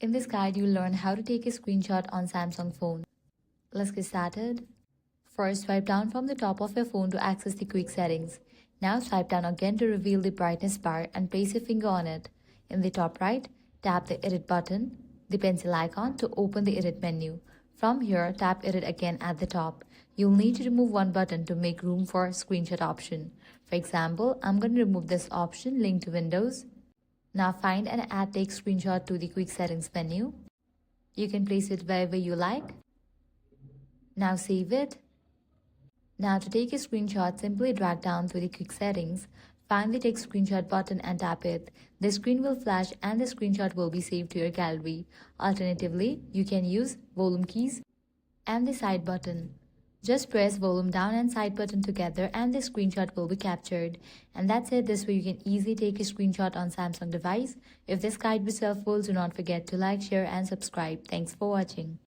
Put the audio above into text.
In this guide, you'll learn how to take a screenshot on Samsung phone. Let's get started. First, swipe down from the top of your phone to access the quick settings. Now swipe down again to reveal the brightness bar and place your finger on it. In the top right, tap the edit button, the pencil icon to open the edit menu. From here, tap edit again at the top. You'll need to remove one button to make room for screenshot option. For example, I'm going to remove this option linked to Windows. Now find and add take screenshot to the quick settings menu. You can place it wherever you like. Now save it. Now to take a screenshot, simply drag down to the quick settings, find the take screenshot button and tap it. The screen will flash and the screenshot will be saved to your gallery. Alternatively, you can use volume keys and the side button. Just press volume down and side button together and the screenshot will be captured. And that's it. This way you can easily take a screenshot on Samsung device. If this guide was helpful, do not forget to like, share and subscribe. Thanks for watching.